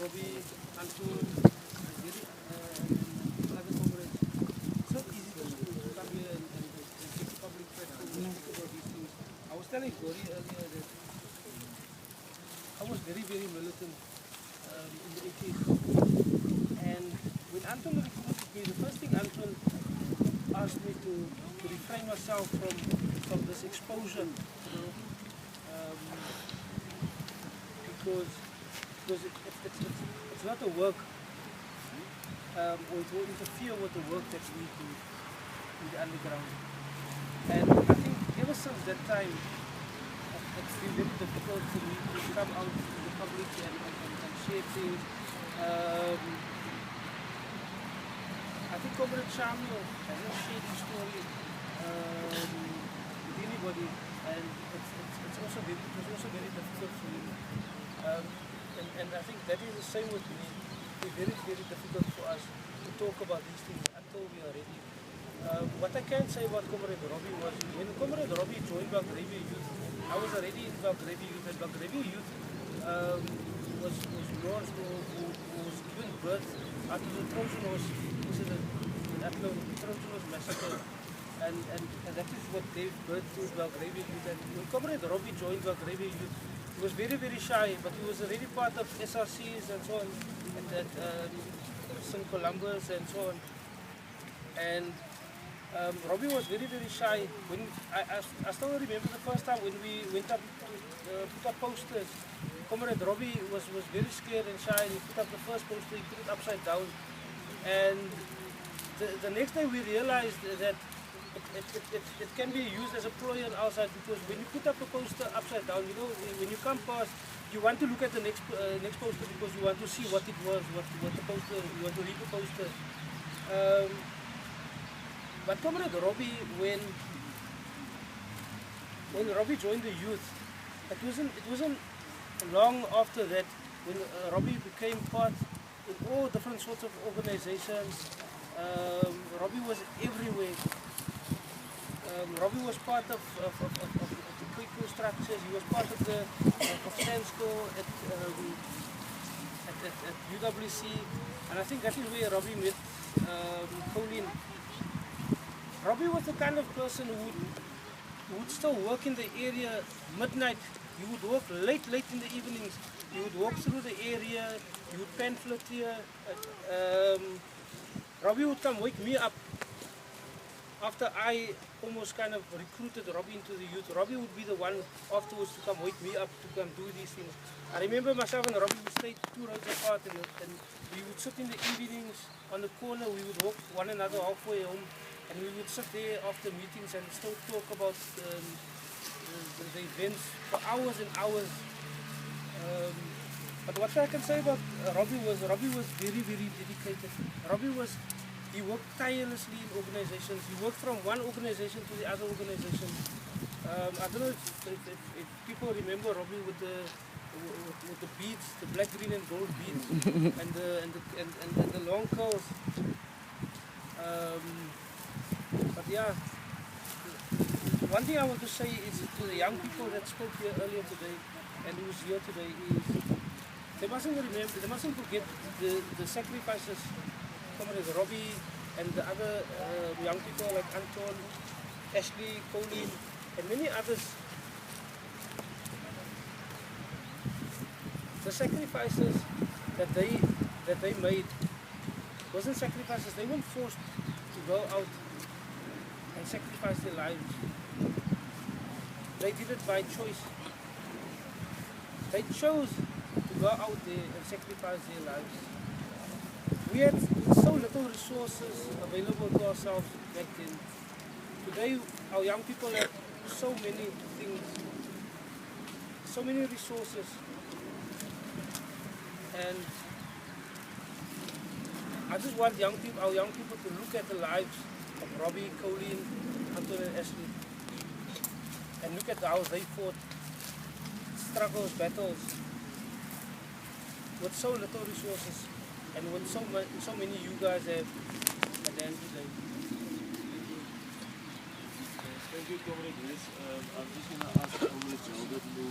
Robbie, Anton, other comrades. It's not easy to come here and take a public platform and speak about these things. I was telling Gori earlier that I was very, very militant in the 80s. And when Anton recruited me, the first thing Anton asked me to refrain myself from this exposure, you know, because it's not a work, or it will interfere with the work that we do in the underground. And I think ever since that time, it's been very difficult for me to come out to the public and share things. I think Comrade Samuel hasn't shared his story with anybody, and it was also very difficult for him. And I think that is the same with me. It's very, very difficult for us to talk about these things until we are ready. What I can say about Comrade Robbie was, when Comrade Robbie joined Belgravia Youth, I was already in Belgravia Youth, and Belgravia Youth was launched or was given birth after the Trojan incident in Athlone, the Trojan massacre. And that is what gave birth to Belgravia Youth. And when Comrade Robbie joined Belgravia Youth, he was very, very shy, but he was already part of SRCs and so on, and at St. Columbus and so on. And Robbie was very, very shy. When I still remember the first time when we went up to put up posters. Comrade Robbie was very scared and shy, and he put up the first poster, he put it upside down. And the next day we realized that it can be used as a ploy on our side, because when you put up a poster upside down, you know, when you come past, you want to look at the next poster because you want to see what it was, what the poster, you want to read the poster. But Comrade Robbie, when Robbie joined the youth, it wasn't long after that when Robbie became part in all different sorts of organizations. Robbie was everywhere. Robbie was part of the quick structures. He was part of the Stansko at UWC, and I think that is where Robbie met Colleen. Robbie was the kind of person who would still work in the area midnight. He would work late in the evenings. He would walk through the area. He would pamphlet here. Robbie would come wake me up after I almost kind of recruited Robbie into the youth. Robbie would be the one afterwards to come wake me up to come do these things. I remember myself and Robbie would stay 2 roads apart, and we would sit in the evenings on the corner. We would walk one another halfway home, and we would sit there after meetings and still talk about the events for hours and hours. But what I can say about Robbie was very, very dedicated. He worked tirelessly in organizations. He worked from one organization to the other organization. I don't know if people remember Robbie with the beads, the black, green, and gold beads, and the long curls. But yeah, one thing I want to say is to the young people that spoke here earlier today and who's here today is they mustn't forget the sacrifices Comrade Robbie and the other young people like Anton, Ashley, Colleen, and many others. The sacrifices that they made wasn't sacrifices. They weren't forced to go out and sacrifice their lives. They did it by choice. They chose to go out there and sacrifice their lives. We had so little resources available to ourselves back then. Today, our young people have so many things, so many resources. And I just want our young people to look at the lives of Robbie, Colleen, Anton and Ashley, and look at how they fought struggles, battles, with so little resources, and with so many you guys have at the end of the day. Thank you, Comrade Wes. I'm just going to ask Comrade Zelda to